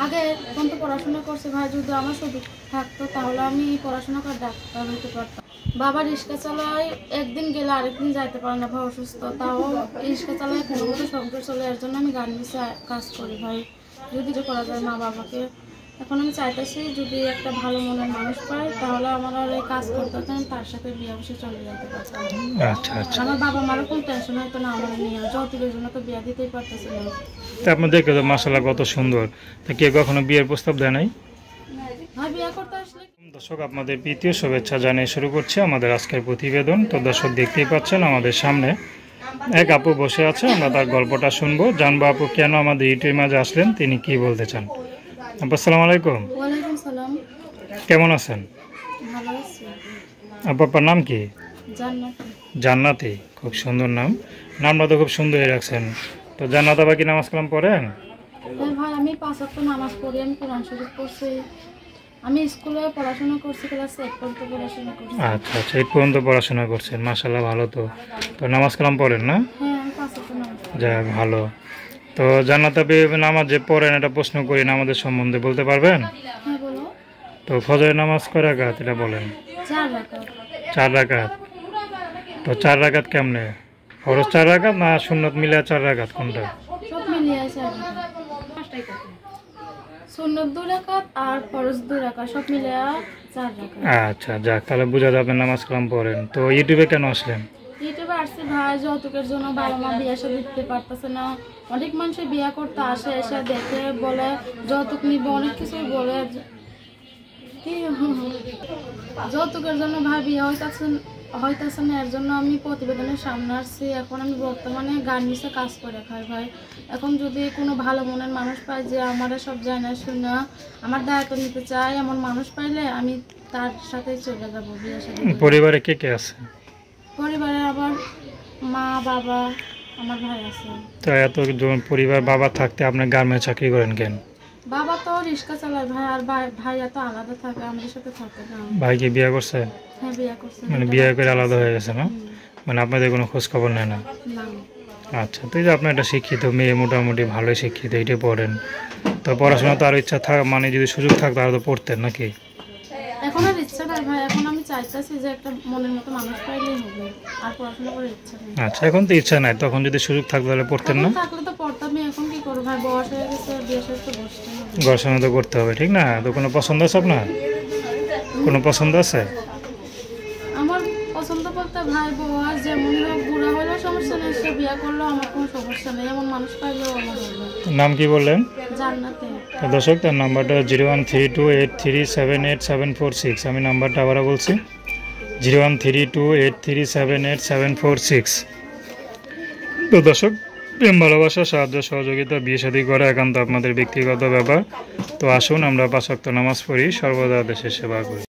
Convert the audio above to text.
আগে এখন তো পড়াশোনা করছে ভাই, যদি আমার সুযোগ থাকতো তাহলে আমি পড়াশোনা করে ডাক্তার হইতে পারতাম। বাবা রিক্সা চালায়, একদিন গেলে আরেকদিন যাইতে পারে না ভাই, অসুস্থ, তাও রিক্সা চালায় কোনো মতো সংসার চলে। এর জন্য আমি গার্মেন্টসে কাজ করি ভাই, যদি যে করা যায় মা বাবাকে। এখন আমি চাইতেছি যদি একটা ভালো মনের মানুষ পাই তাহলে আমার আর এই কাজ করতে হতো না, তার সাথে বিয়ে বসে চলে যেতে পারতাম। আচ্ছা আচ্ছা। আমার বাবা মারও কোনো টেনশন হতো না আমার নিয়ে, যৌতুকের জন্য তো বিয়ে দিতেই পারতেছে না। তা আপনি দেখে তো মাশাআল্লাহ কত সুন্দর, তা কে কখনো বিয়ের প্রস্তাব দেয় নাই? ভাই বিয়ে করতে আসলে দর্শক, আপনাদের প্রীতীয় শুভেচ্ছা জানিয়ে শুরু করছি আমাদের আজকের প্রতিবেদন। তো দর্শক, দেখতেই পাচ্ছেন আমাদের সামনে এক আপু বসে আছে, আমরা তার গল্পটা শুনবো, জানবো আপু কেন আমাদের ইউটিউবের মাঝে আসলেন, তিনি কি বলতে চান। আপু আসসালামু আলাইকুম। ওয়ালাইকুম সালাম। কেমন আছেন? ভালো আছি। আপু আপনার নাম কি? জান্নাতি। জান্নাতি, খুব সুন্দর নাম, নামটা তো খুব সুন্দরই রাখছেন। তো জান্নাত আবার কি নামাজ কালাম পড়েন? হ্যাঁ ভাই, আমি 5 ওয়াক্ত নামাজ পড়ি, আমি কোরআন শরীফ পড়ছি, আমি স্কুলে পড়াশোনা করছি, ক্লাস 8 পর্যন্ত পড়াশোনা করছি। আচ্ছা আচ্ছা, এই পর্যন্ত পড়াশোনা করছেন, মাশাআল্লাহ, ভালো। তো তো নামাজ কালাম পড়েন না? হ্যাঁ, আমি 5 ওয়াক্ত নামাজ পড়ি। যাক, ভালো। তো জান্নাত আপনি নামাজ যে পড়েন, এটা প্রশ্ন করি নামাজের সম্বন্ধে বলতে পারবেন? হ্যাঁ বলো। তো ফজরের নামাজ কয় রাকাত এটা বলেন? 4 রাকাত। 4 রাকাত। তো 4 রাকাত কেমনে? ফরজ 4 রাকাত না সুন্নত মিলে 4 রাকাত, কোনটা? সব মিলিয়ে 4 রাকাত। সুন্নত 2 রাকাত আর ফরজ 2 রাকাত, সব মিলিয়ে 4 রাকাত। আচ্ছা, যাক, তাহলে বুঝা যাবে নামাজ কালাম পড়েন। তো ইউটিউবে কেন আসলেন? ইউটিউবে আসছি ভাই, যৌতুকের জন্য বাবা মা বিয়ে সাথে দিতে পারতেছে না। অনেক মানুষের বিয়ে করতে আসে, এসে দেখে বলে যৌতুক নিবে, অনেক কিছুই বলে। কি যৌতুকের জন্য ভাই বিয়ে হইতেছে না, এর জন্য আমি প্রতিবেদনের সামনে আসছি। এখন আমি বর্তমানে গার্মেন্টসে কাজ করে খাই ভাই। এখন যদি কোনো ভালো মনের মানুষ পাই যে আমার সব জানা শুনে আমার দায়িত্ব নিতে চায়, এমন মানুষ পাইলে আমি তার সাথে চলে যাবো বিয়ের সাথে। পরিবারে কে কে আছে? পরিবারে আবার মা বাবা, আমার ভাই আছে। তো এত পরিবার, বাবা থাকতে আপনি গার্মেন্টস চাকরি করেন কেন? বাবা তো রিক্সা চালায় ভাই, আর ভাইয়া তো আলাদা থাকে, আমাদের সাথে থাকে না। ভাই কি বিয়ে করছে? হ্যাঁ, বিয়ে করছে। মানে বিয়ে করে আলাদা হয়ে গেছে না? মানে আপনাদের কোনো খোঁজ খবর নেয় না? না। আচ্ছা, তো এই যে আপনার একটা শিক্ষিত মেয়ে, মোটামুটি ভালোই শিক্ষিত, এইটাই পড়েন, তো পড়াশোনা তো আরও ইচ্ছা থাক, মানে যদি সুযোগ থাকতো তাহলে তো পড়তেন নাকি? এখন আর ইচ্ছা নাই ভাই, এখন আমি চাইতেছি যে একটা মনের মতো মানুষ পাইলেই হবে, আর পড়াশোনা করার ইচ্ছা নেই। আচ্ছা, এখন তো ইচ্ছা নাই, তখন যদি সুযোগ থাকতো তাহলে পড়তেন না? থাকলে তো পড়তামই, এখন কি করবো ভাই, বয়স হয়ে গেছে, বিয়ে সাথে তো বসতে হবে। পড়াশোনা তো করতে হবে, ঠিক না? তো কোনো পছন্দ আছে আপনার? কোনো পছন্দ আছে? আমার পছন্দ বলতে ভাই বয়স যেমন হোক, বুড়া হলেও সমস্যা নেই, সে বিয়ে করলেও আমার কোনো সমস্যা নেই, এমন মানুষ পাইলেও আমার হবে। নাম কি বললেন? জান্নাতে। তো দর্শক, তার নাম্বারটা 0132837746। আমি নাম্বারটা আবারও বলছি, 0132837746। তো দর্শক, প্রেম ভালোবাসা, সাহায্য সহযোগিতা, বিয়ে শাদী করা একান্ত আপনাদের ব্যক্তিগত ব্যাপার। তো আসুন আমরা 5 ওয়াক্ত নামাজ পড়ি, সর্বদা দেশের সেবা করি।